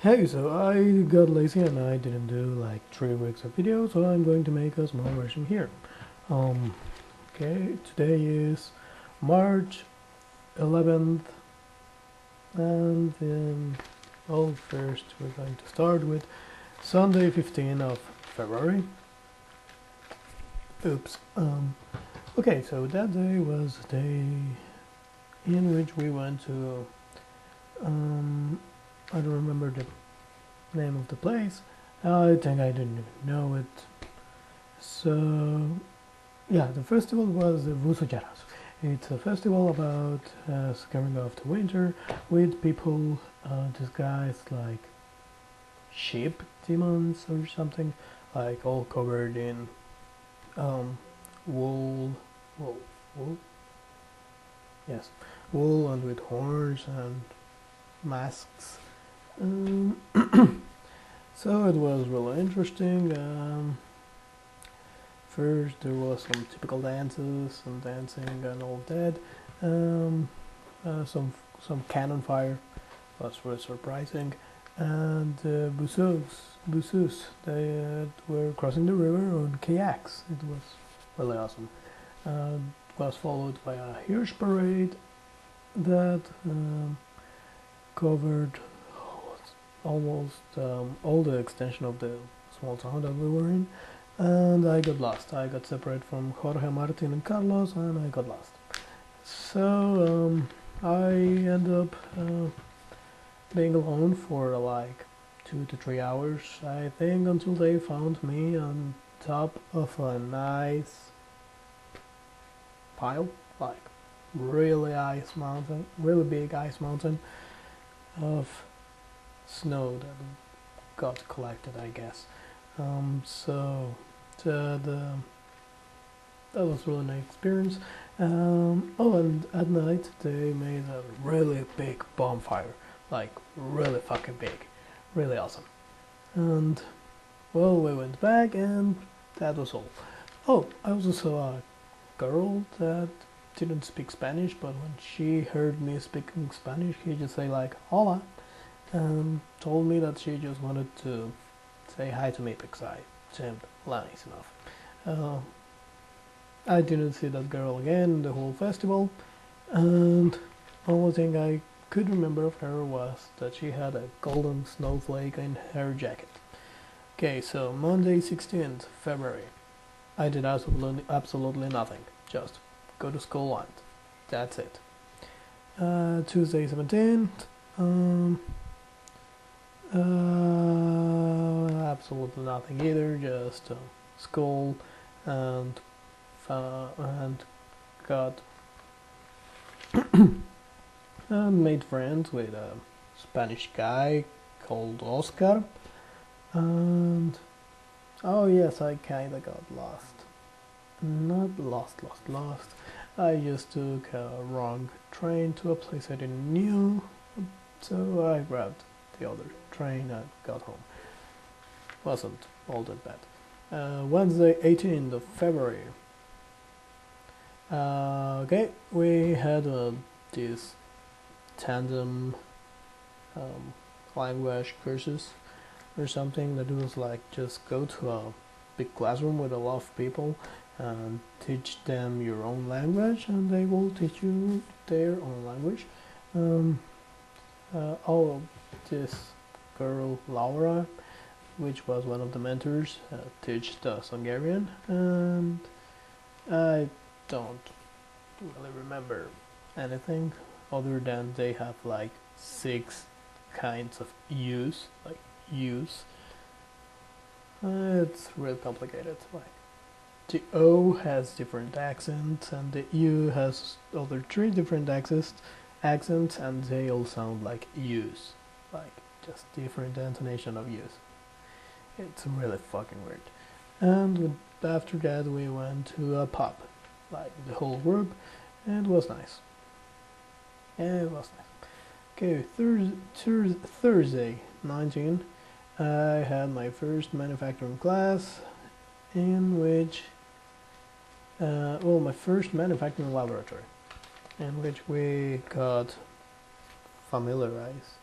Hey, so I got lazy and I didn't do like 3 weeks of video, so I'm going to make a small version here. Um, okay, today is March 11th, and well, first we're going to start with Sunday 15th of February. Oops. Okay, so that day was a day in which we went to, I don't remember the name of the place. I think I didn't even know it. So, yeah, the festival was the Vusojaras. It's a festival about scaring off the winter with people disguised like sheep demons or something, like all covered in um, wool, wool, wool, yes, wool and with horns and masks. Um, so it was really interesting. First, there was some typical dances, some dancing and all that. Um, some cannon fire was really surprising, and busus, they were crossing the river on kayaks. It was really awesome. It was followed by a huge parade that covered almost all the extension of the small town that we were in. And I got lost. I got separated from Jorge, Martin, and Carlos, and I got lost. So I ended up being alone for like 2 to 3 hours, I think, until they found me on top of a nice pile, like really big ice mountain of snow that got collected, I guess. So the that was a really nice experience. Oh, and at night they made a really big bonfire, like really fucking big, really awesome. And well, we went back, and that was all. Oh, I also saw a girl that didn't speak Spanish, but when she heard me speaking Spanish, she just say like "hola," and told me that she just wanted to say hi to me because I seemed nice enough. Uh, I didn't see that girl again the whole festival, and only thing I could remember of her was that she had a golden snowflake in her jacket. Okay, so Monday 16th February. I did absolutely nothing. Just go to school and that's it. Tuesday 17th. Absolutely nothing either. Just school and and got made friends with a Spanish guy called Oscar, and oh yes, I kinda got lost. Not lost. I just took a wrong train to a place I didn't know, so I grabbed the other train and got home. Wasn't all that bad. Wednesday, 18th of February. Okay, we had this tandem language courses or something that was like just go to a big classroom with a lot of people and teach them your own language, and they will teach you their own language. Oh, this girl Laura, which was one of the mentors, teached us Hungarian, and I don't really remember anything other than they have like 6 kinds of use, like use. It's real complicated. Like the O has different accents, and the U has other 3 different accents, and they all sound like use, like just different intonation of use. It's really fucking weird. And after that, we went to a pub, like the whole group, and it was nice. Yeah, it was nice. Okay, Thursday 19, I had my first manufacturing class, in which, my first manufacturing laboratory, in which we got familiarized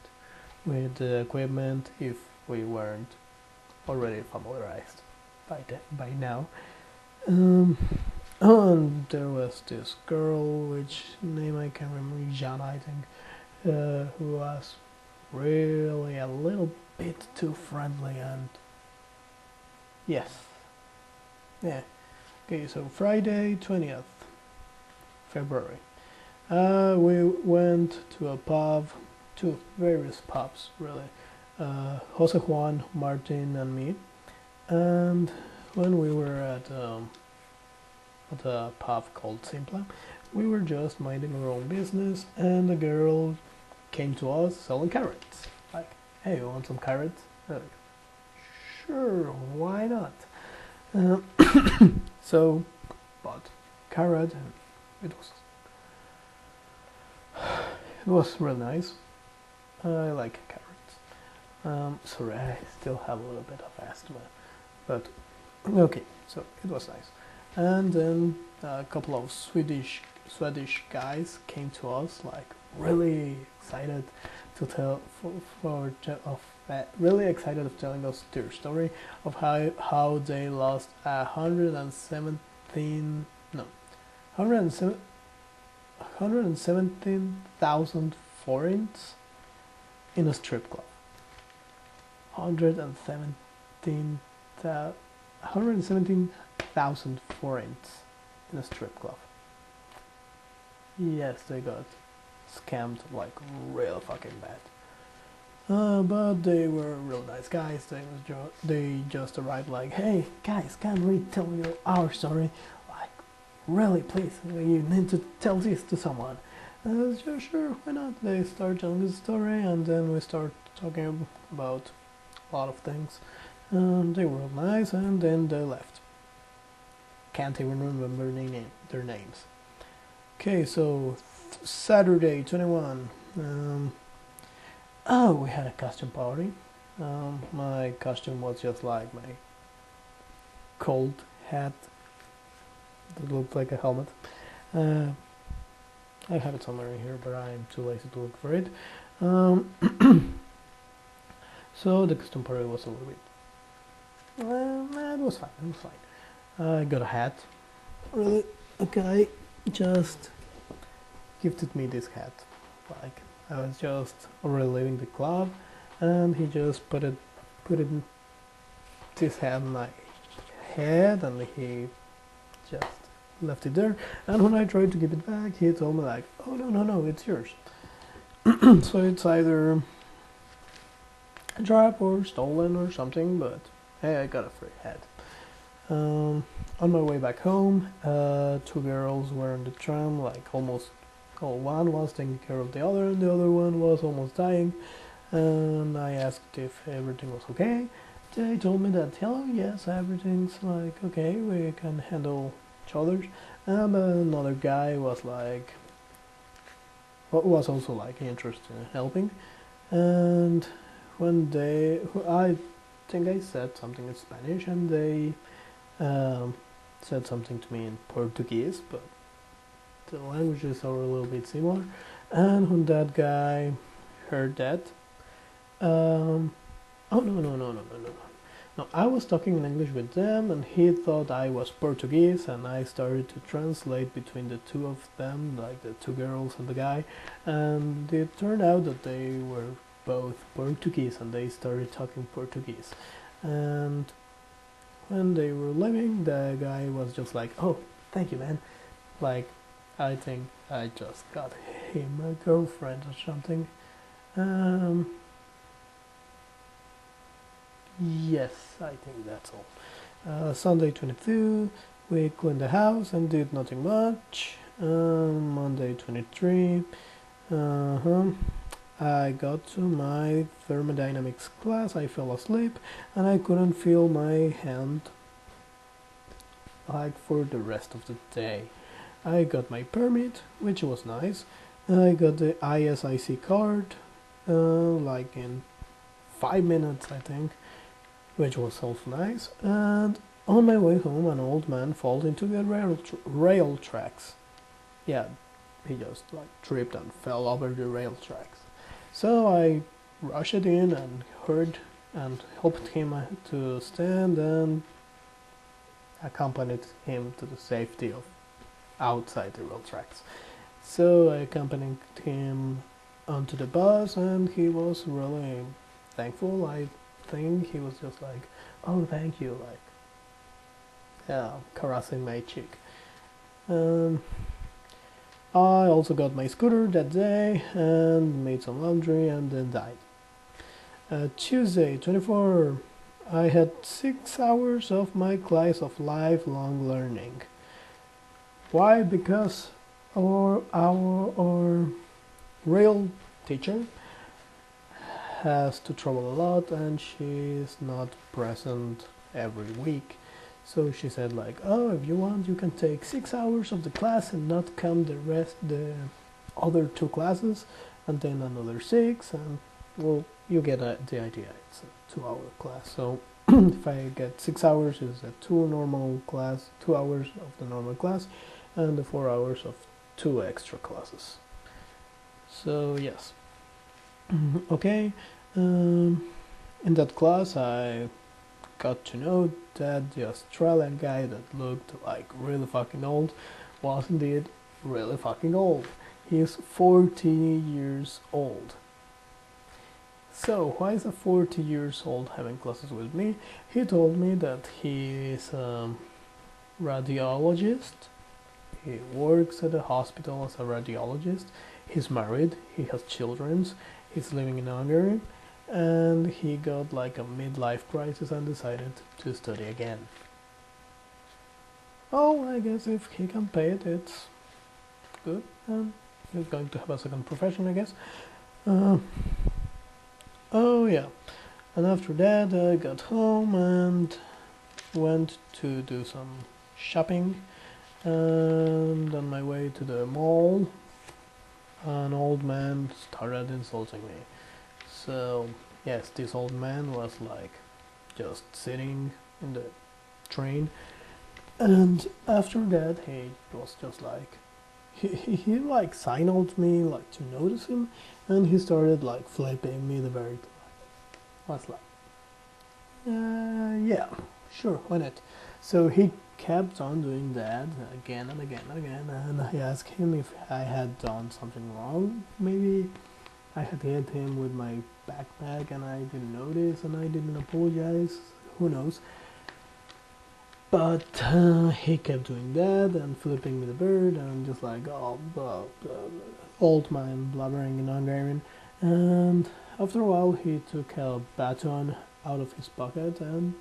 with the equipment if we weren't already familiarized by now. Um, and there was this girl, which name I can't remember, Jana, I think, who was really a little bit too friendly, and yes, yeah. Okay, so Friday, 20th February. We went to a pub, to various pubs really. Jose Juan, Martin, and me. And when we were at a pub called Simpla, we were just minding our own business, and a girl came to us selling carrots. Like, hey, you want some carrots? Like, sure, why not? So, bought carrot, and it was real nice. I like carrots. Sorry, I still have a little bit of asthma, but okay. So it was nice. And then a couple of Swedish guys came to us, like really excited to tell really excited of telling us their story of how they lost 117,000 forints in a strip club. 117,000 forints in a strip club. Yes, they got scammed like real fucking bad. But they were real nice guys. They just arrived like, hey guys, can we tell you our story? Like, really, please, you need to tell this to someone. Sure, why not? They start telling the story, and then we start talking about a lot of things. They were real nice, and then they left. Can't even remember their names. Okay, so Saturday, 21. Oh, we had a costume party. My costume was just like my cold hat that looked like a helmet. I have it somewhere in here, but I'm too lazy to look for it. So the costume party was a little bit... it was fine, it was fine. I got a hat. Really, a guy just gifted me this hat. Like, I was just already leaving the club, and he just put this hat on my head, and he just left it there. And when I tried to give it back, he told me like, oh no, it's yours. So it's either a drop or stolen or something, but hey, I got a free hat. On my way back home, two girls were on the tram, like almost, one was taking care of the other, and the other one was almost dying. And I asked if everything was okay. They told me that, hello, yes, everything's like okay, we can handle each other's. And another guy was like, was also like interested in helping. And when I think I said something in Spanish, and they said something to me in Portuguese, but the languages are a little bit similar. And when that guy heard that, oh no, I was talking in English with them, and he thought I was Portuguese, and I started to translate between the two of them, like the two girls and the guy, and it turned out that they were both Portuguese, and they started talking Portuguese. And when they were leaving, the guy was just like, oh, thank you, man. Like, I think I just got him a girlfriend or something. Yes, I think that's all. Sunday 22, we cleaned the house and did nothing much. Monday 23, I got to my thermodynamics class, I fell asleep, and I couldn't feel my hand like for the rest of the day. I got my permit, which was nice. I got the ISIC card, like in 5 minutes, I think, which was also nice. And on my way home, an old man fell into the rail tracks. Yeah, he just like tripped and fell over the rail tracks. So I rushed in and heard and helped him to stand and accompanied him to the safety of outside the rail tracks. So I accompanied him onto the bus, and he was really thankful. I think he was just like, "Oh, thank you," like, yeah, caressing my cheek. I also got my scooter that day and made some laundry and then died. Tuesday, 24, I had 6 hours of my class of lifelong learning. Why? Because our real teacher has to travel a lot and she's not present every week. So she said like, oh, if you want, you can take 6 hours of the class and not come the other 2 classes, and then another 6, and well, you get the idea. It's a 2-hour class. So if I get 6 hours, is a 2 hours of the normal class, and the 4 hours of 2 extra classes. So yes, okay. In that class, I got to know that the Australian guy that looked like really fucking old was indeed really fucking old. He's 40 years old. So why is a 40 years old having classes with me? He told me that he is a radiologist. He works at a hospital as a radiologist. He's married, he has children, he's living in Hungary, and he got like a midlife crisis and decided to study again. Oh, I guess if he can pay it, it's good, and he's going to have a second profession, I guess. Oh yeah, and after that I got home and went to do some shopping, and on my way to the mall, an old man started insulting me. So yes, this old man was like just sitting in the train, and after that he was just like he like signaled me like to notice him, and he started like flipping me the bird. I was like, yeah, sure, why not? So he kept on doing that again and again and again, and I asked him if I had done something wrong. Maybe I had hit him with my backpack and I didn't notice and I didn't apologize, who knows. But he kept doing that and flipping me the bird and just like, oh, old man blabbering in Hungarian. And after a while he took a baton out of his pocket and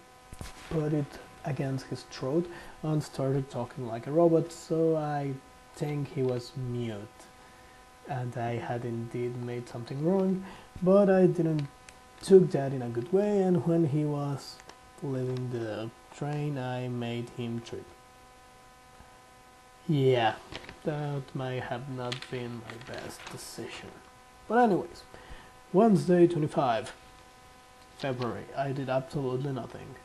put it against his throat and started talking like a robot, so I think he was mute. And I had indeed made something wrong, but I didn't took that in a good way, and when he was leaving the train I made him trip. Yeah, that might have not been my best decision. But anyways, Wednesday 25 February, I did absolutely nothing.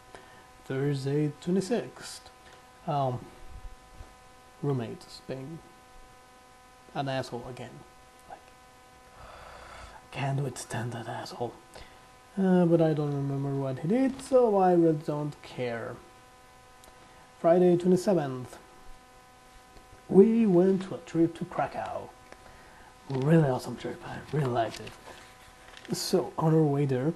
Thursday 26th, roommates being an asshole again. Like, I can't withstand that asshole. But I don't remember what he did, so I really don't care. Friday 27th, we went to a trip to Krakow. Really awesome trip, I really liked it. So on our way there,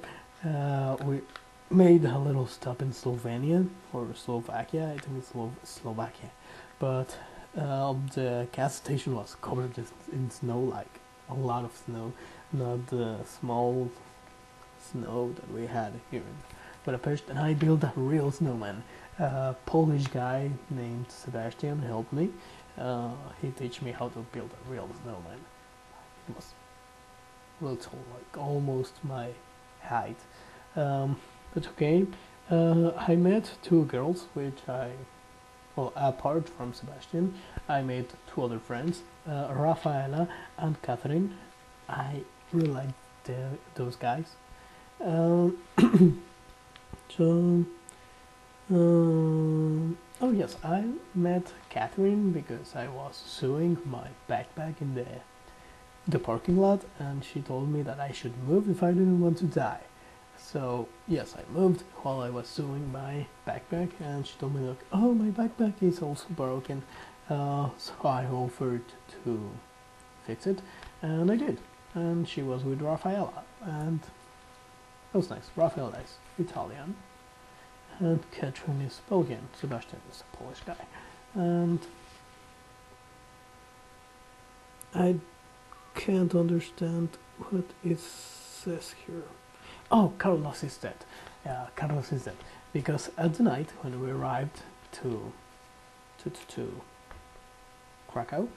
we made a little stop in Slovenia, or Slovakia, I think it's Slovakia. But the gas station was covered in snow, like a lot of snow, not the small snow that we had here in Budapest. And I built a real snowman. A Polish guy named Sebastian helped me. He taught me how to build a real snowman. It was little, like almost my height. But okay, I met 2 girls, which apart from Sebastian, I made 2 other friends, Rafaela and Catherine. I really liked those guys. Oh yes, I met Catherine because I was sewing my backpack in the the parking lot, and she told me that I should move if I didn't want to die. So yes, I moved while I was doing my backpack, and she told me like, oh, my backpack is also broken, so I offered to fix it, and I did. And she was with Raffaella, and that was nice. Raffaella is Italian, and Catherine is Belgian. Sebastian is a Polish guy, and I can't understand what it says here. Oh, Carlos is dead. Yeah, Carlos is dead. Because at the night when we arrived to Krakow,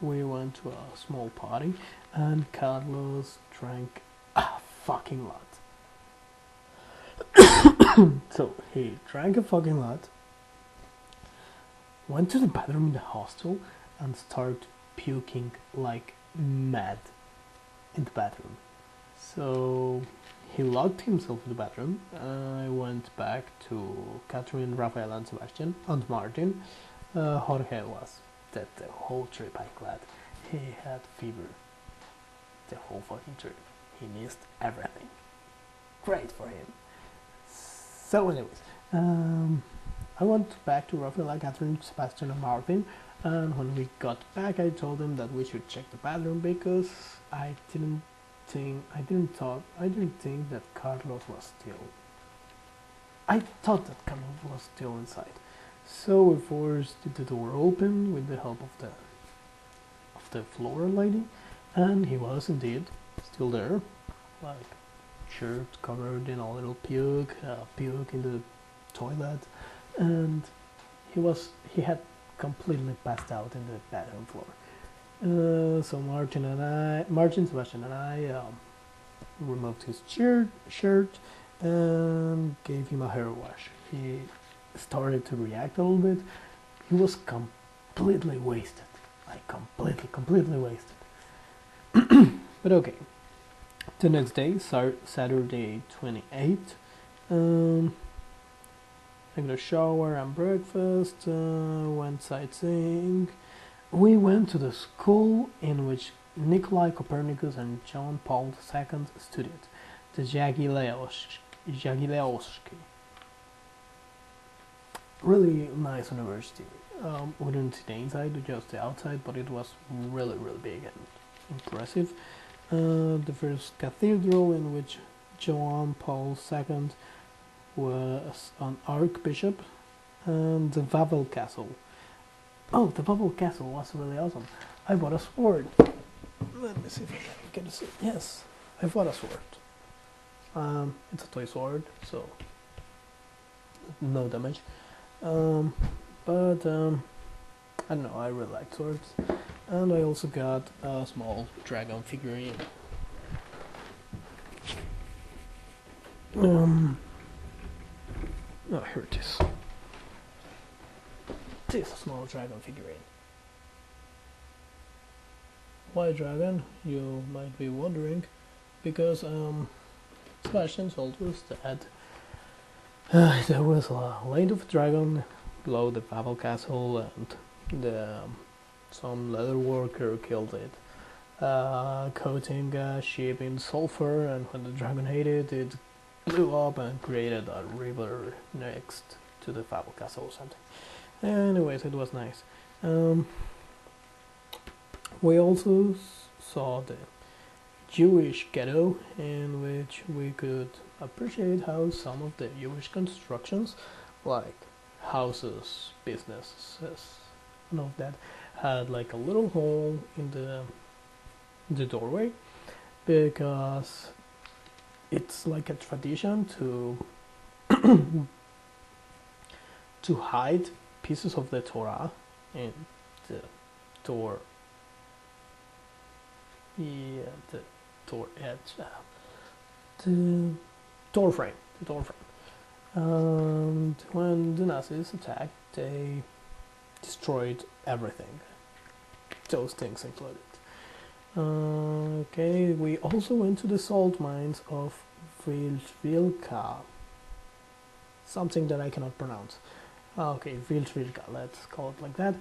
we went to a small party, and Carlos drank a fucking lot. So he drank a fucking lot, went to the bathroom in the hostel, and started puking like mad in the bathroom. So he locked himself in the bathroom. I went back to Catherine, Rafael, and Sebastian, and Martin. Jorge was dead the whole trip, I'm glad. He had fever the whole fucking trip. He missed everything. Great for him. So anyways, I went back to Rafael, Catherine, Sebastian, and Martin. And when we got back, I told them that we should check the bathroom because I didn't think that Carlos was still. I thought that Carlos was still inside. So we forced the door open with the help of the floor lady, and he was indeed still there, like shirt covered in a little puke in the toilet, and he had completely passed out in the bathroom floor. So Martin, Sebastian, and I removed his shirt and gave him a hair wash. He started to react a little bit. He was completely wasted, like completely wasted. But okay. The next day, Saturday 28th, I got a shower and breakfast, went sightseeing. We went to the school in which Nikolai Copernicus and John Paul II studied, the Jagiellonski. Really nice university. We didn't see the inside, just the outside, but it was really big and impressive. The first cathedral in which John Paul II was an archbishop, and the Wawel Castle. Oh, the Wawel Castle was really awesome. I bought a sword. Let me see if I can get a sword. Yes, I bought a sword. It's a toy sword, so no damage. But I don't know, I really like swords. And I also got a small dragon figurine. Oh, here it is. This small dragon figurine. Why dragon? You might be wondering. Because Sebastian told us that there was a land of dragon below the Wawel Castle, and some leather worker killed it, coating a ship in sulfur, and when the dragon ate it, it blew up and created a river next to the Wawel Castle or something. Anyways, it was nice. We also saw the Jewish ghetto, in which we could appreciate how some of the Jewish constructions, like houses, businesses, and all of that, had like a little hole in the doorway, because it's like a tradition to to hide pieces of the Torah in the door. Yeah, the door edge, the door frame. And when the Nazis attacked, they destroyed everything, those things included. Okay, we also went to the salt mines of Wilczwilka, something that I cannot pronounce. Okay, Wilczwilka, let's call it like that.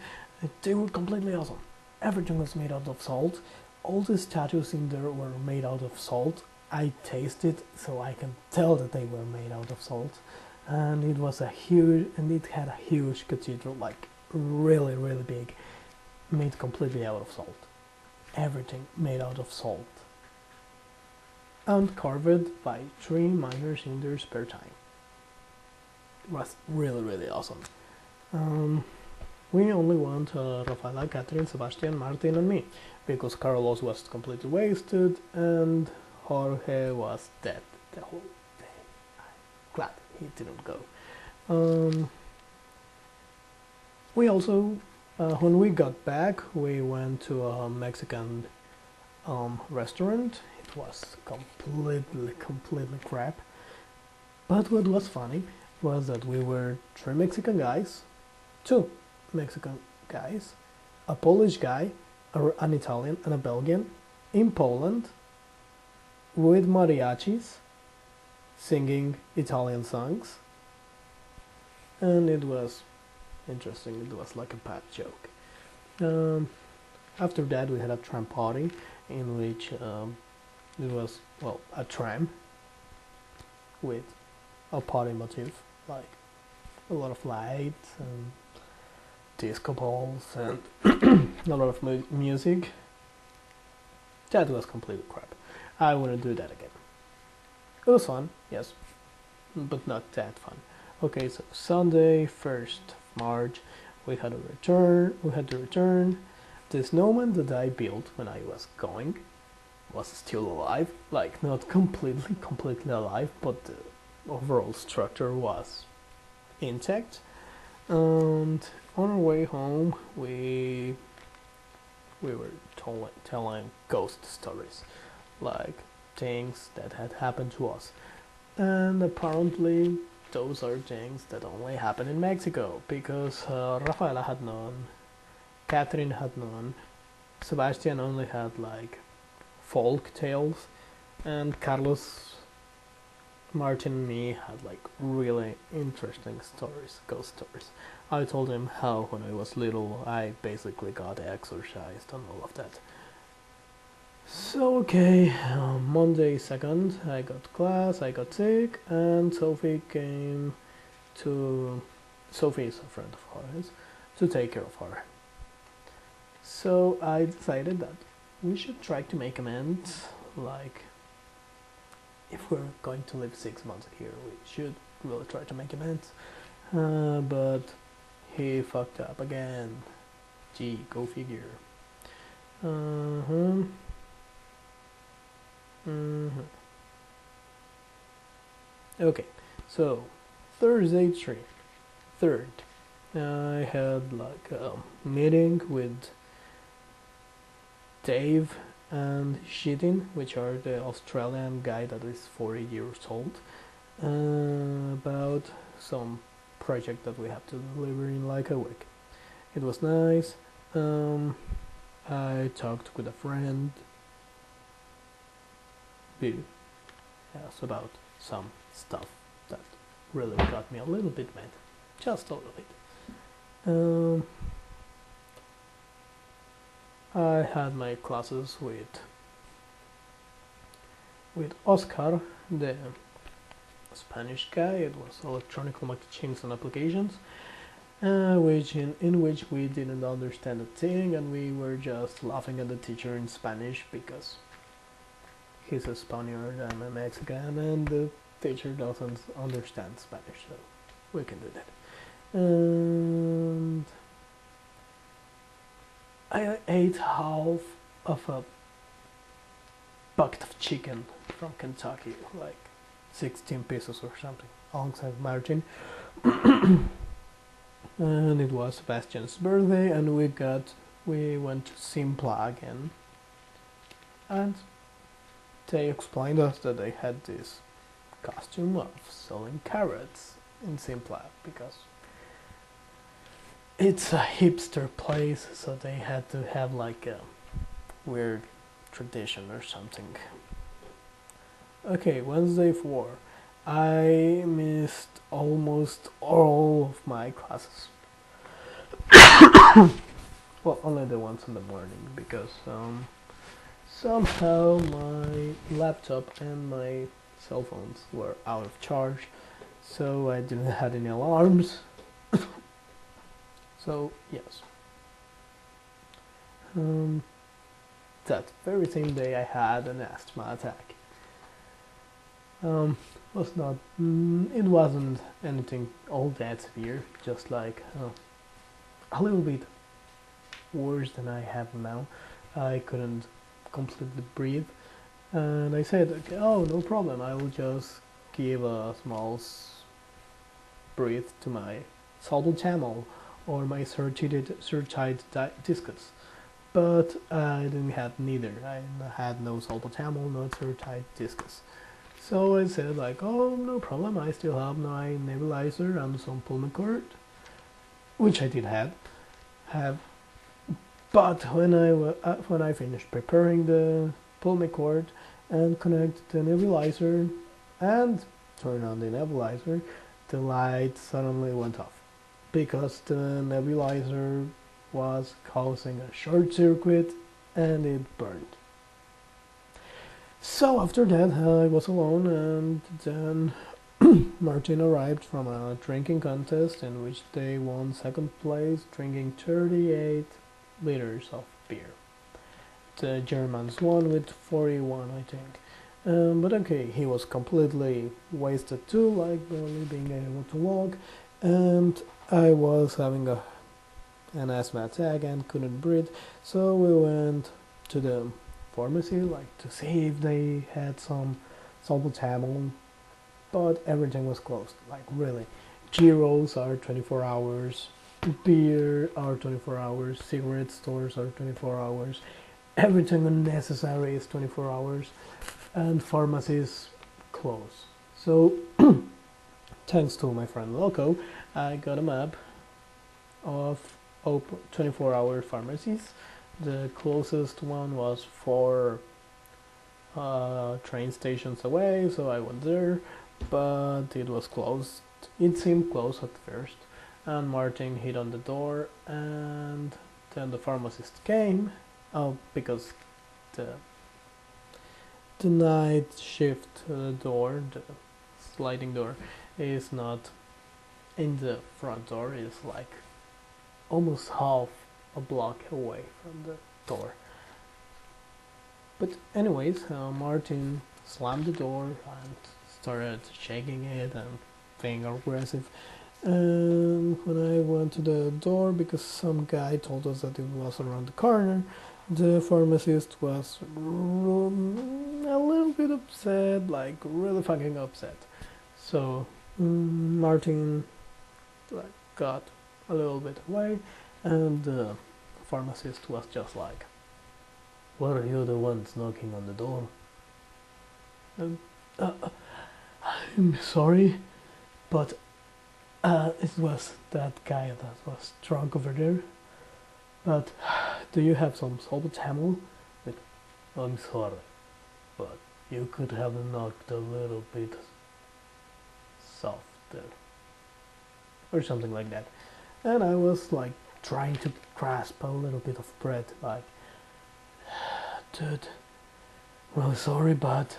They were completely awesome. Everything was made out of salt. All the statues in there were made out of salt. I tasted, so I can tell that they were made out of salt. And it was it had a huge cathedral, like really, really big, made completely out of salt. Everything made out of salt. And carved by 3 miners in their spare time. It was really, really awesome. We only went Rafaela, Catherine, Sebastian, Martin, and me, because Carlos was completely wasted and Jorge was dead the whole day. I'm glad he didn't go. We also, when we got back, we went to a Mexican restaurant. It was completely crap. But what was funny was that we were 3 Mexican guys, 2 Mexican guys, a Polish guy, an Italian, and a Belgian in Poland with mariachis singing Italian songs, and it was interesting. It was like a bad joke. After that, we had a tram party in which it was, well, a tram with a party motif, like a lot of lights and disco balls and a lot of music. That was completely crap. I wouldn't do that again. It was fun, yes, but not that fun. Okay, so Sunday, 1st March, we had to return. The snowman that I built when I was going was still alive, like not completely alive, but the overall structure was intact. And on our way home, we were telling ghost stories, like things that had happened to us. And apparently those are things that only happen in Mexico, because Rafaela had none, Catherine had none, Sebastian only had like folk tales, and Carlos, Martin, and me had like really interesting stories, ghost stories. I told him how when I was little I basically got exorcised and all of that. So okay, Monday 2nd, I got class, I got sick, and Sophie is a friend of ours, to take care of her. So I decided that we should try to make amends, like, if we're going to live 6 months here, we should really try to make amends. But he fucked up again. Gee, go figure. Okay, so Thursday 3rd, I had like a meeting with Dave and Shitin, which are the Australian guy that is 40 years old, about some project that we have to deliver in like a week. It was nice. I talked with a friend. We asked about some stuff that really got me a little bit mad, just a little bit. I had my classes with Oscar, the Spanish guy. It was electronic machines and applications, in which we didn't understand a thing, and we were just laughing at the teacher in Spanish because he's a Spaniard, I'm a Mexican, and the teacher doesn't understand Spanish, so we can do that. And I ate half of a bucket of chicken from Kentucky, like 16 pieces or something, alongside Martin. And it was Sebastian's birthday, and we went to Simpla again, and they explained us that they had this costume of selling carrots in Simpla because it's a hipster place, so they had to have like a weird tradition or something. Okay, Wednesday 4. I missed almost all of my classes. Well, only the ones in the morning, because somehow my laptop and my cell phones were out of charge, so I didn't have any alarms. So yes, that very same day I had an asthma attack. Was not, it wasn't anything all that severe, just like a little bit worse than I have now. I couldn't completely breathe, and I said, okay, oh, no problem, I will just give a small breathe to my salbutamol or my certide discus. But I didn't have neither. I had no salbutamol, no certide discus. So I said like, oh, no problem, I still have my nebulizer and some pulmicort, which I did have. But when I finished preparing the pulmicort and connect the nebulizer and turn on the nebulizer, the light suddenly went off because the nebulizer was causing a short circuit and it burned. So after that I was alone, and then Martin arrived from a drinking contest in which they won second place, drinking 38 liters of beer. The Germans won with 41, I think. But okay, he was completely wasted too, like barely being able to walk, and I was having an asthma attack and couldn't breathe, so we went to the pharmacy like to see if they had some salbutamol, but everything was closed, like really. Gyros are 24 hours, beer are 24 hours, cigarette stores are 24 hours, everything unnecessary is 24 hours, and pharmacies close. So thanks to my friend Loco, I got a map of 24-hour pharmacies. The closest one was 4 train stations away, so I went there, but it was closed. It seemed closed at first, and Martin hit on the door, and then the pharmacist came. Oh, because the night shift door, the sliding door, is not in the front door, it's like almost half a block away from the door. But anyways, Martin slammed the door and started shaking it and being aggressive. And when I went to the door, because some guy told us that it was around the corner, the pharmacist was a little bit upset, like really fucking upset. So Martin got a little bit away, and the pharmacist was just like, "What are you the ones knocking on the door?" And, I'm sorry, but it was that guy that was drunk over there. But do you have some salbutamol? Like, I'm sorry, but you could have knocked a little bit softer, or something like that. And I was like trying to grasp a little bit of breath, like, dude, really sorry, but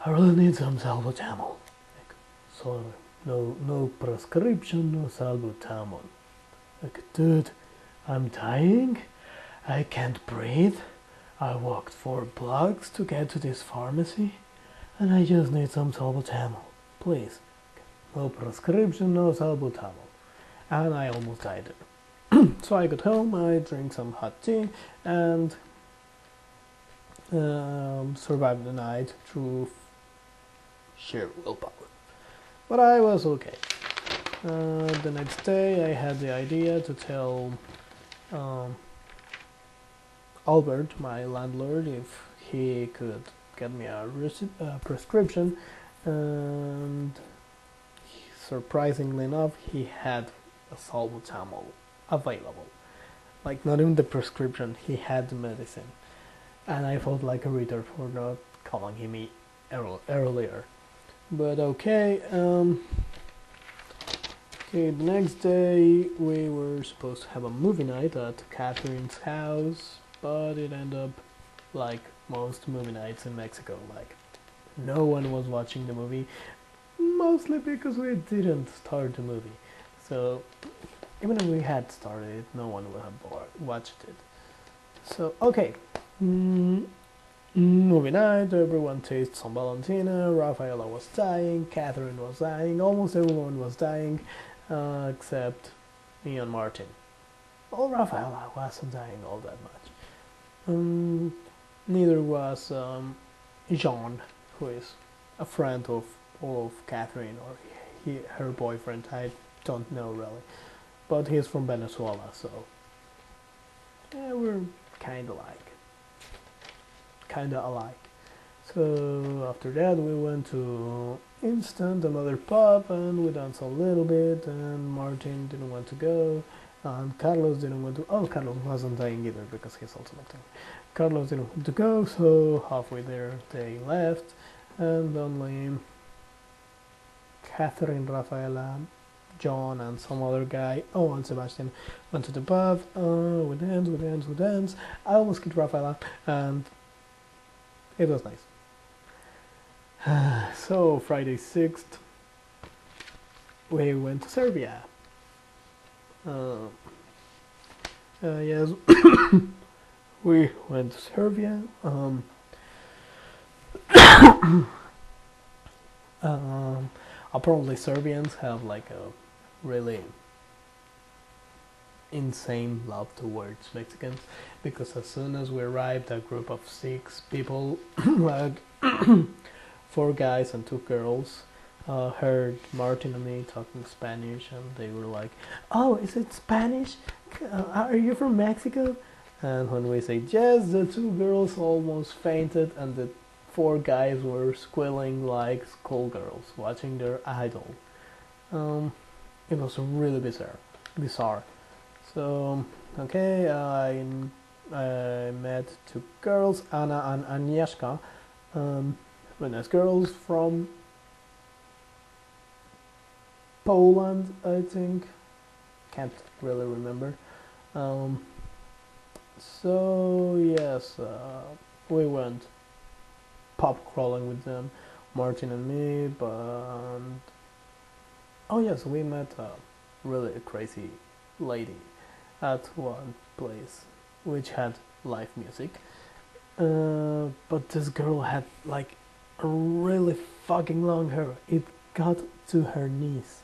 I really need some salbutamol. Like, sorry, no prescription, no salbutamol. Like, dude, I'm dying, I can't breathe, I walked 4 blocks to get to this pharmacy, and I just need some salbutamol, please. No prescription, no salbutamol. And I almost died there. So I got home, I drank some hot tea, and survived the night through sheer willpower. But I was okay. The next day I had the idea to tell Albert, my landlord, if he could get me a prescription, and surprisingly enough he had a salbutamol available. Like, not even the prescription, he had the medicine. And I felt like a retard for not calling him earlier. But okay, Okay, the next day we were supposed to have a movie night at Catherine's house, but it ended up like most movie nights in Mexico. Like, no one was watching the movie, mostly because we didn't start the movie. So, even if we had started it, no one would have watched it. So, okay. Movie night, everyone tastes some Valentina, Rafaela was dying, Catherine was dying, almost everyone was dying, except me and Martin. Well, Rafaela wasn't dying all that much. Neither was Jean, who is a friend of Catherine, or her boyfriend, I don't know really. But he's from Venezuela, so yeah, we're kinda alike. So after that we went to Instant, another pub, and we danced a little bit, and Martin didn't want to go, and Carlos didn't want to. Oh, Carlos wasn't dying either because he's also not dying. Carlos didn't want to go, so halfway there they left, and only Catherine, Rafaela, John, and some other guy, oh, and Sebastian, went to the pub. We danced. I almost killed Rafaela, and it was nice. So Friday 6th, we went to Serbia. Yes, we went to Serbia. Apparently Serbians have like a really insane love towards Mexicans, because as soon as we arrived, a group of 6 people, like 4 guys and 2 girls, heard Martin and me talking Spanish, and they were like, "Oh, is it Spanish? Are you from Mexico?" And when we said yes, the 2 girls almost fainted, and the 4 guys were squealing like schoolgirls watching their idol. It was really bizarre. So, okay, I met 2 girls, Anna and Agnieszka, nice girls from Poland, I think. Can't really remember. So yes, we went pub crawling with them, Martin and me. But oh yes, we met a really crazy lady at one place which had live music. But this girl had like a really fucking long hair. It got to her knees,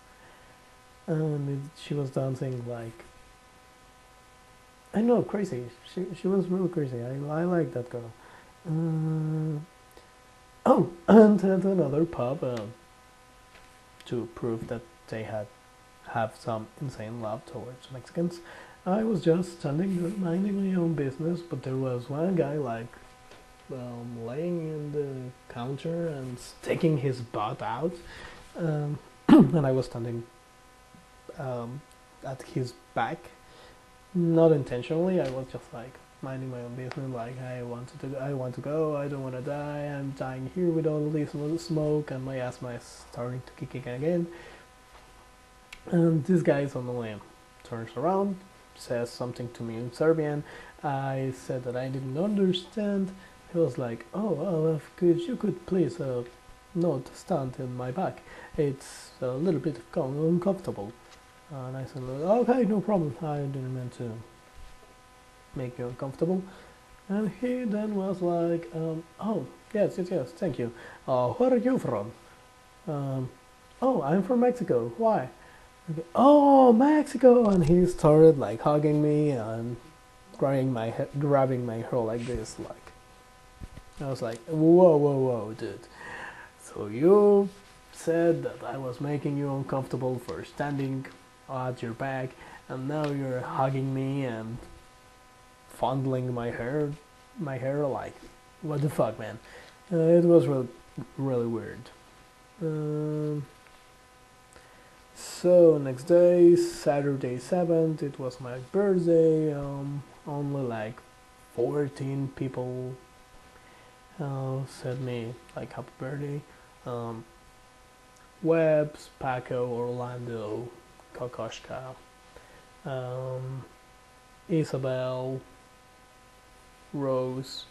and she was dancing like, I know, crazy. She was real crazy. I like that girl. Oh, and at another pub, to prove that they have some insane love towards Mexicans, I was just standing there minding my own business, but there was one guy like laying in the counter and sticking his butt out, and I was standing at his back, not intentionally. I was just like minding my own business, like I want to go, I don't want to die, I'm dying here with all this smoke, and my asthma is starting to kick in again. And this guy suddenly turns around, says something to me in Serbian. I said that I didn't understand. He was like, "Oh, well, if you could please not stand in my back. It's a little bit uncomfortable." And I said, "Okay, no problem. I didn't mean to make you uncomfortable." And he then was like, "Oh, yes, thank you. Where are you from?" "Oh, I'm from Mexico. Why?" Okay, "Oh, Mexico!" And he started like hugging me and grabbing my hair like this. Like, I was like, whoa, dude. So you said that I was making you uncomfortable for standing at your back, and now you're hugging me and fondling my hair, like, what the fuck, man? It was really weird. So next day, Saturday 7th, it was my birthday. Only like 14 people said me like happy birthday. Webs, Paco, Orlando, Kokoschka, Isabel, Rose,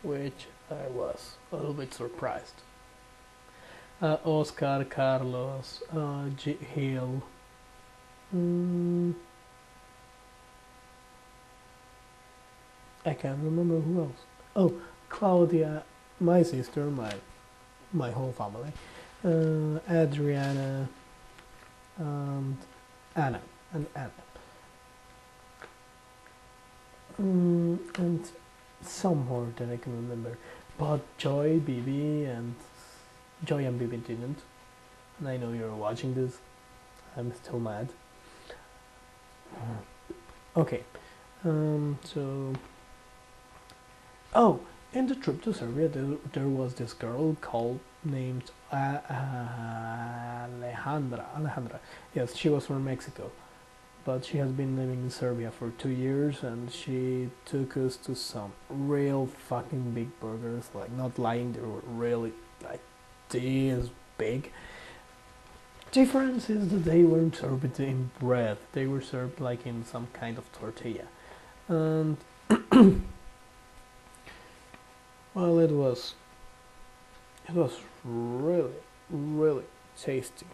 which I was a little bit surprised. Oscar, Carlos, Hill. Mm, I can't remember who else. Oh, Claudia, my sister, my whole family, Adriana, and Anna, and Anna, and some more that I can remember. But Joy, Bibi, and Joy and Bibi didn't. And I know you're watching this. I'm still mad. Okay. So. Oh, in the trip to Serbia, there was this girl named Alejandra. Alejandra. Yes, she was from Mexico, but she has been living in Serbia for 2 years, and she took us to some real fucking big burgers. Like, not lying, they were really like this big. Difference is that they weren't served in bread; they were served like in some kind of tortilla, and well, it was really, really tasty.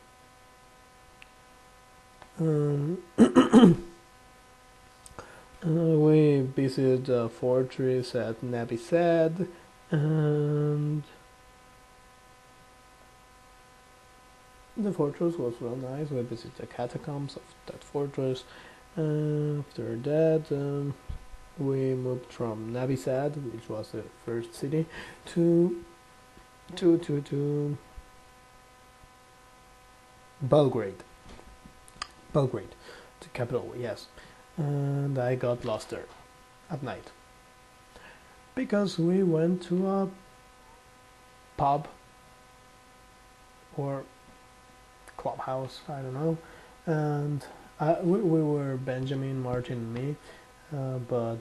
We visited the fortress at Novi Sad, and the fortress was real nice. We visited the catacombs of that fortress. After that, we moved from Novi Sad, which was the first city, to Belgrade. Belgrade, the capital, yes. And I got lost there at night because we went to a pub or clubhouse, I don't know, and we were Benjamin, Martin, and me, but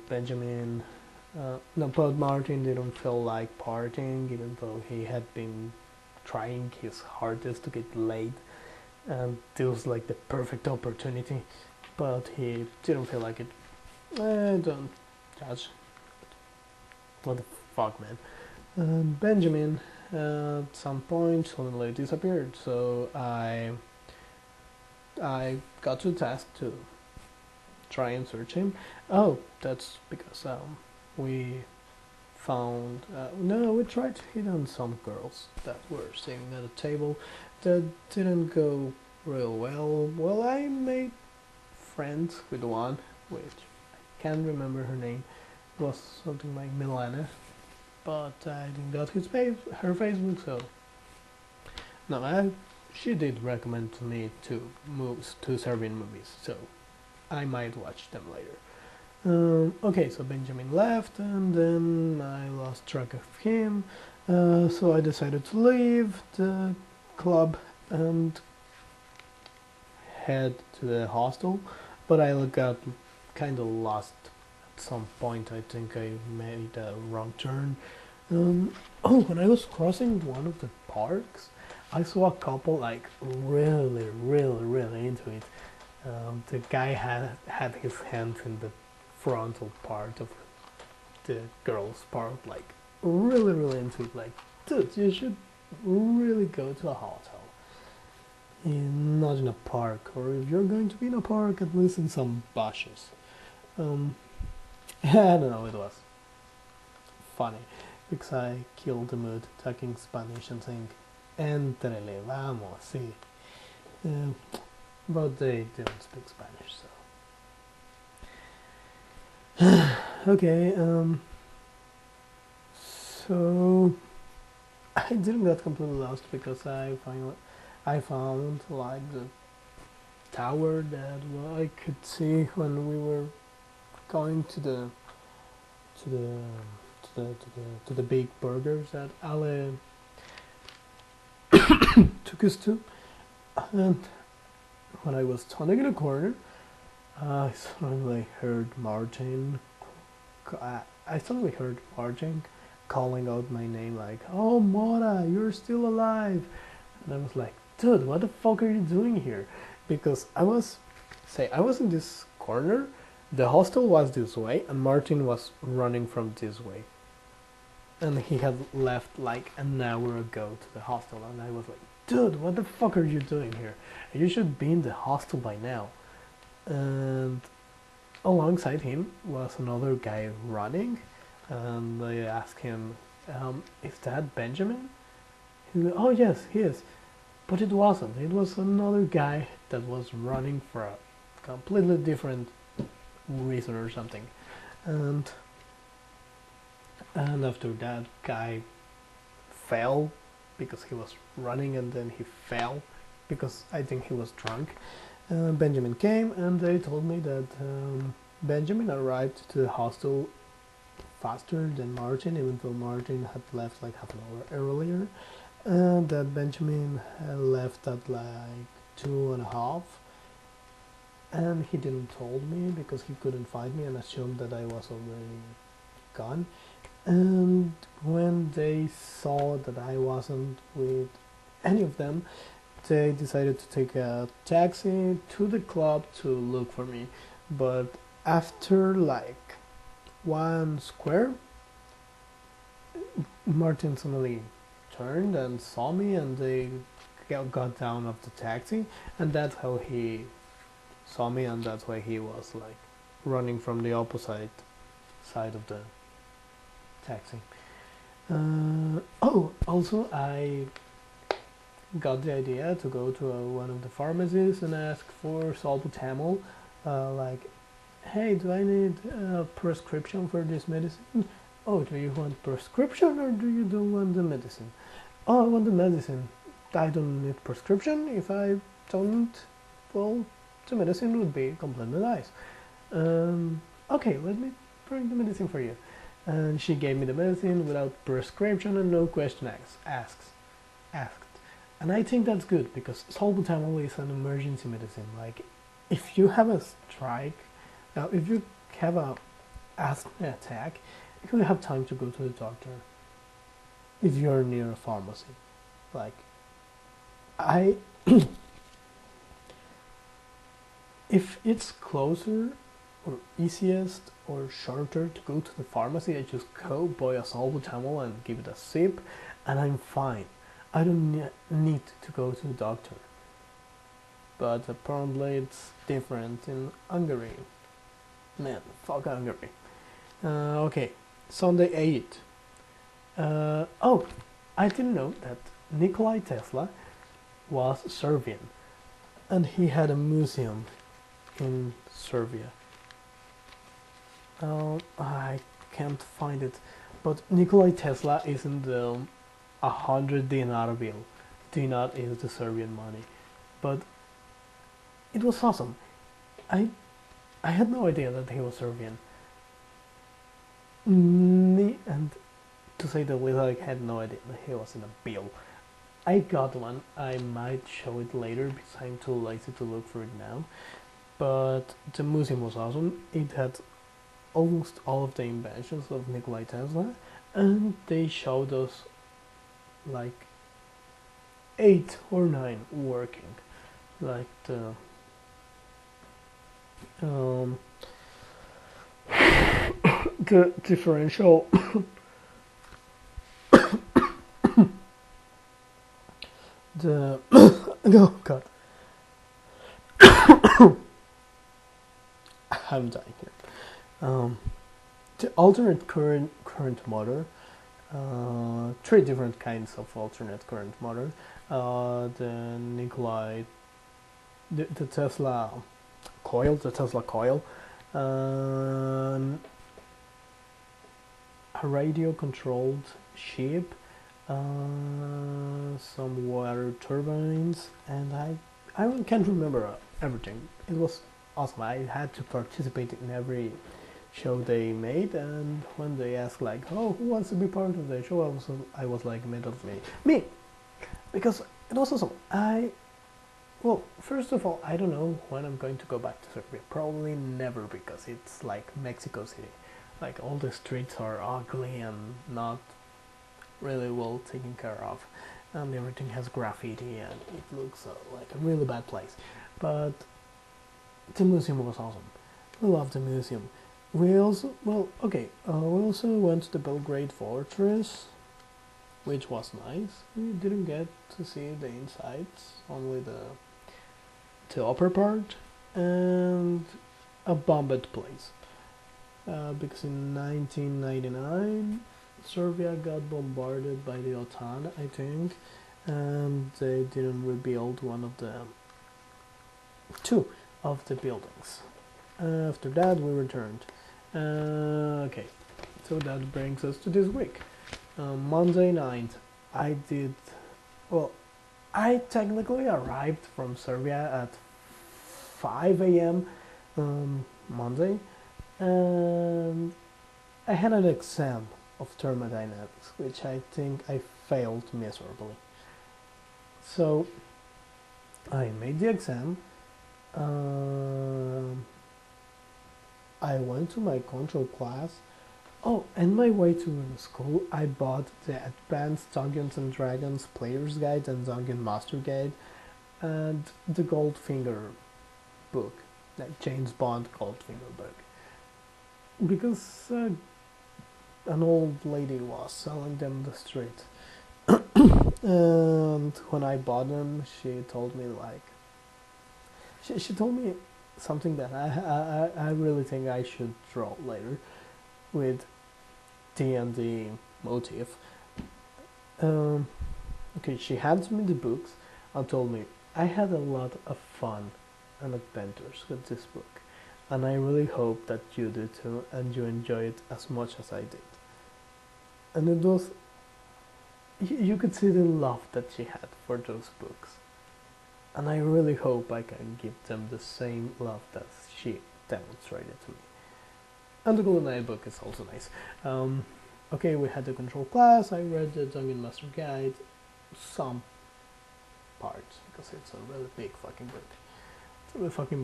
Martin didn't feel like partying, even though he had been trying his hardest to get laid, and this was like the perfect opportunity, but he didn't feel like it. Don't judge. What the fuck, man. And Benjamin at some point suddenly disappeared, so I got to the task to try and search him. Oh, that's because we found we tried to hit on some girls that were sitting at a table. That didn't go real well. Well, I made friends with one, which I can't remember her name. It was something like Milana, but I didn't got her Facebook, so no, she did recommend to me two Serbian movies, so I might watch them later. Okay, so Benjamin left, and then I lost track of him, so I decided to leave the club and head to the hostel, but I got kind of lost at some point. I think I made a wrong turn. When I was crossing one of the parks, I saw a couple like really into it. The guy had his hands in the frontal part of the girl's part, like really into it. Like, dude, you should really go to a hotel, not in a park, or if you're going to be in a park, at least in some bushes. I don't know, it was funny because I killed the mood talking Spanish and saying "Entrele, vamos, sí." But they didn't speak Spanish, so okay. So I didn't get completely lost because I found like the tower that I could see when we were going to the big burgers that Ale took us to, and when I was turning in a corner, I suddenly heard Martin. I suddenly heard Martin calling out my name, like, "Oh, Mora, you're still alive!" And I was like, "Dude, what the fuck are you doing here?" because I was in this corner, the hostel was this way, and Martin was running from this way. And he had left like an hour ago to the hostel, and I was like, dude, what the fuck are you doing here? You should be in the hostel by now. And alongside him was another guy running, and I asked him, is that Benjamin? He said, oh yes, he is. But it wasn't. It was another guy that was running for a completely different reason or something. And after that guy fell because he was running, and then he fell because I think he was drunk. Benjamin came, and they told me that Benjamin arrived to the hostel faster than Martin, even though Martin had left like half an hour earlier, and that Benjamin had left at like 2:30, and he didn't told me because he couldn't find me and assumed that I was already gone. And when they saw that I wasn't with any of them, they decided to take a taxi to the club to look for me. But after like 1 square, Martin suddenly turned and saw me, and they got down of the taxi, and that's how he saw me, and that's why he was like running from the opposite side of the taxi. Oh, also I got the idea to go to one of the pharmacies and ask for salbutamol, like, hey, do I need a prescription for this medicine? Oh, do you want prescription or do you don't want the medicine? Oh, I want the medicine. I don't need prescription. If I don't, well, the medicine would be completely nice. Okay, let me bring the medicine for you. And she gave me the medicine without prescription and no question asked. And I think that's good, because salbutamol is an emergency medicine. Like, if you have a strike, if you have a asthma attack, you have time to go to the doctor if you're near a pharmacy. Like, if it's closer or easiest or shorter to go to the pharmacy, I just go buy a salbutamol and give it a sip, and I'm fine. I don't need to go to the doctor. But apparently it's different in Hungary. Man, fuck Hungary. Okay, Sunday 8. Oh, I didn't know that Nikola Tesla was Serbian, and he had a museum in Serbia. I can't find it, but Nikola Tesla is in the 100 dinar bill. Dinar is the Serbian money, but it was awesome. I had no idea that he was Serbian. And to say the least, I had no idea that he was in a bill. I got one. I might show it later because I'm too lazy to look for it now. But the museum was awesome. It had almost all of the inventions of Nikola Tesla, and they showed us like 8 or 9 working, like the differential the oh god I'm dying here. The alternate current motor, 3 different kinds of alternate current motor. The Nikola, the Tesla coil, a radio controlled ship, some water turbines, and I can't remember everything. It was awesome. I had to participate in every show they made, and when they asked like, oh, who wants to be part of the show, I was like, immediately me, because it was awesome. Well, first of all, I don't know when I'm going to go back to Serbia. Probably never, because it's like Mexico City. Like, all the streets are ugly and not really well taken care of, and everything has graffiti, and it looks like a really bad place. but the museum was awesome. We loved the museum. We also, we also went to the Belgrade Fortress, which was nice. We didn't get to see the insides, only the upper part, and a bombed place. Because in 1999, Serbia got bombarded by the OTAN, I think, and they didn't rebuild two of the buildings. After that, we returned. Okay, so that brings us to this week. Monday night, I technically arrived from Serbia at 5 a.m. Monday, and I had an exam of thermodynamics, which I think I failed miserably. So I made the exam. I went to my control class. Oh, and my way to school, I bought the Advanced Dungeons and Dragons Player's Guide and Dungeon Master Guide, and the Goldfinger book, that James Bond Goldfinger book, because an old lady was selling them in the street. And when I bought them, she told me she told me something that I really think I should draw later with D&D motif. Okay, she handed me the books and told me I had a lot of fun and adventures with this book, and I really hope that you do too and you enjoy it as much as I did. And it was, you could see the love that she had for those books, and I really hope I can give them the same love that she demonstrated to me. And the Golden Knight book is also nice. Okay, we had the control class. I read the Dungeon Master Guide, some parts, because it's a really big fucking book. It's a really fucking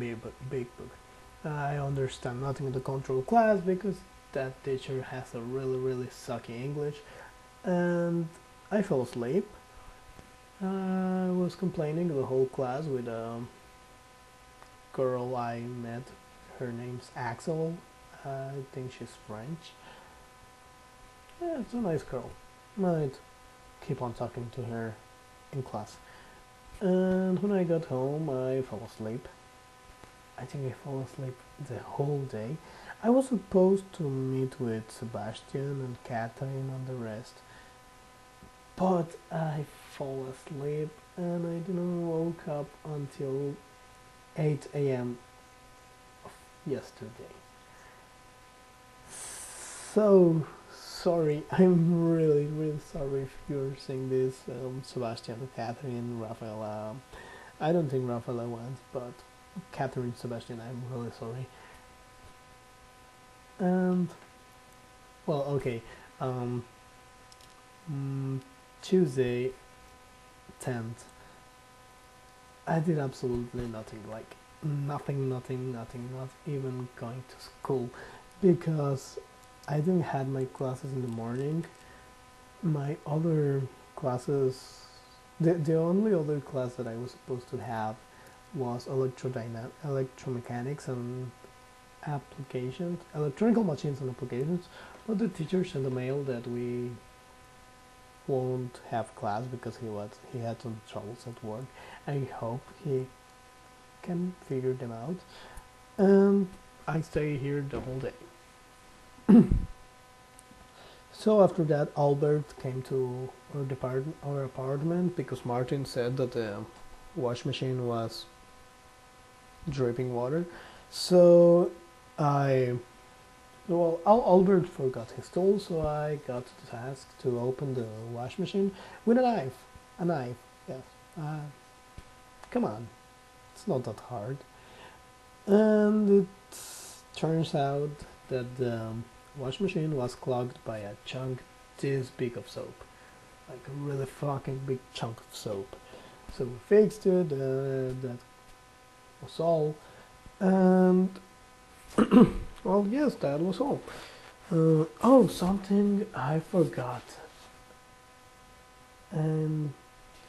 big book. I understand nothing in the control class because that teacher has a really sucky English, and I fell asleep. I was complaining the whole class with a girl I met. Her name's Axel. I think she's French. Yeah, it's a nice girl. Might keep on talking to her in class. And when I got home, I fell asleep. I think I fell asleep the whole day. I was supposed to meet with Sebastian and Catherine and the rest, but I fell asleep and I didn't woke up until 8 a.m. of yesterday. So sorry, I'm really sorry if you're seeing this, Sebastian, Catherine, Rafaela. I don't think Rafaela went, but Catherine, Sebastian, I'm really sorry. And well, okay, Tuesday 10th, I did absolutely nothing, like nothing, not even going to school, because I didn't have my classes in the morning. My other classes, the only other class that I was supposed to have was electromechanics and applications, electronical machines and applications, but the teacher sent a mail that we won't have class because he had some troubles at work. I hope he can figure them out, and I stay here the whole day. So after that, Albert came to our apartment because Martin said that the wash machine was dripping water. So Albert forgot his tool, so I got the task to open the wash machine with a knife. A knife, yes. Come on, it's not that hard. And it turns out that the wash machine was clogged by a chunk this big of soap, like a really fucking big chunk of soap. So we fixed it. That was all, and well, yes, that was all. Oh, something I forgot, and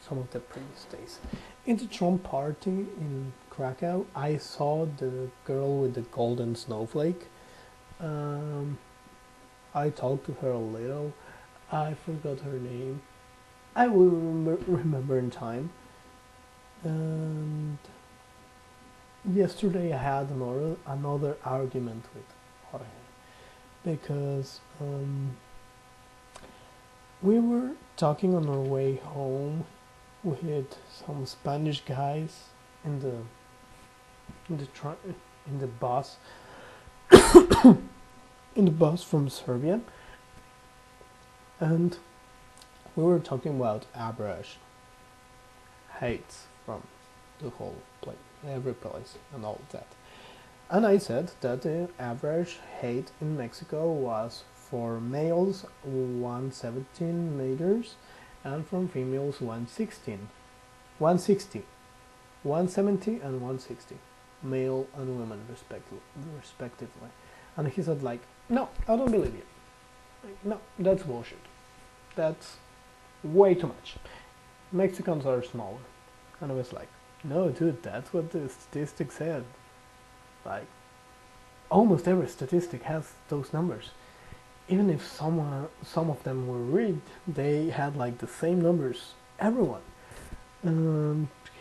some of the previous days. In the Trump party in Krakow, I saw the girl with the golden snowflake. I talked to her a little. I forgot her name. I will remember in time. And yesterday I had another argument with Jorge because we were talking on our way home with some Spanish guys in the bus in the bus from Serbia, and we were talking about average hates from the whole place, every place, and all of that. And I said that the average hate in Mexico was for males 117 meters and from females 160, 170 and 160, male and women respectively. And he said like, no, I don't believe you. Like, no, that's bullshit. That's way too much. Mexicans are smaller. And I was like, no dude, that's what the statistic said. Like, almost every statistic has those numbers. Even if some of them were rigged, they had like the same numbers, everyone.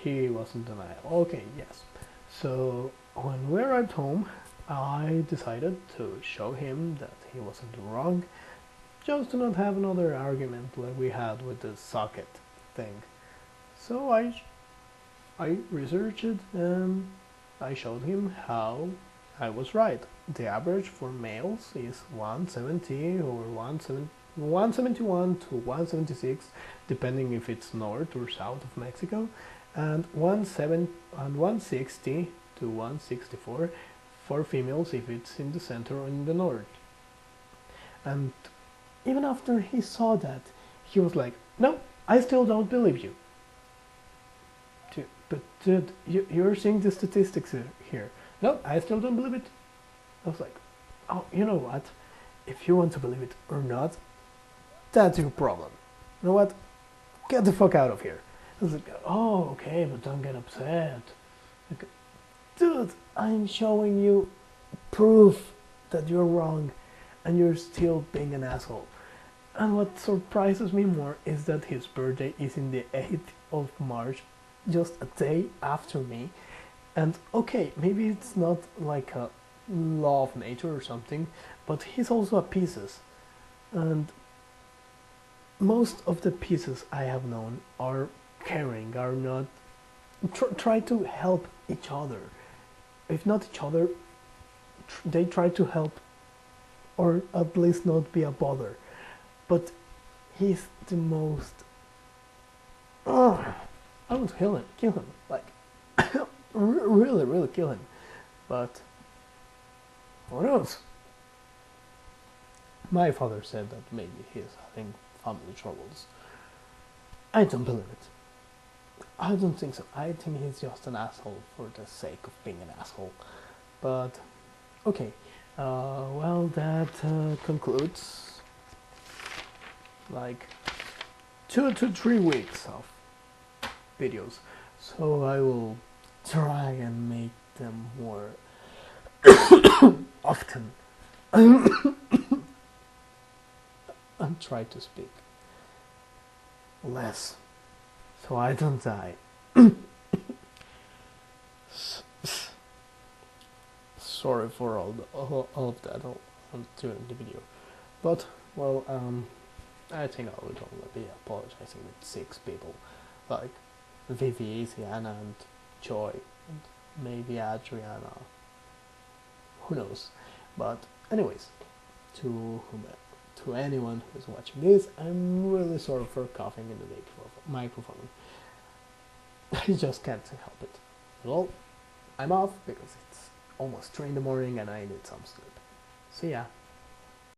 He wasn't denial. Okay, yes. So when we arrived home, I decided to show him that he wasn't wrong, just to not have another argument like we had with the socket thing. So I researched it and I showed him how I was right. The average for males is 170 or 171 to 176, depending if it's north or south of Mexico, and 160 to 164 for females if it's in the center or in the north. And even after he saw that, he was like, no, I still don't believe you. But dude, you're seeing the statistics here. No, I still don't believe it. I was like, oh, you know what? If you want to believe it or not, that's your problem. You know what? Get the fuck out of here. I was like, oh, okay, but don't get upset. Like, dude, I'm showing you proof that you're wrong and you're still being an asshole. And what surprises me more is that his birthday is in the 8th of March, just a day after me. And okay, maybe it's not like a law of nature or something, but he's also a Pisces. And most of the Pisces I have known are caring, are not try to help each other. If not each other, they try to help, or at least not be a bother. But he's the most. I want to kill him, like really kill him. But who knows? My father said that maybe he's having family troubles. I don't believe it. I don't think so. I think he's just an asshole for the sake of being an asshole. But okay, well, that concludes like 2 to 3 weeks of videos. So I will try and make them more often. And try to speak less so I don't die. Sorry for all of that during the video, but well, I think I would only be apologizing with 6 people, like Vivi, Sienna, and Joy, and maybe Adriana. Who knows? But anyways, to anyone who's watching this, I'm really sorry for coughing in the microphone. I just can't help it. Well, I'm off because it's almost 3 in the morning and I need some sleep. See ya.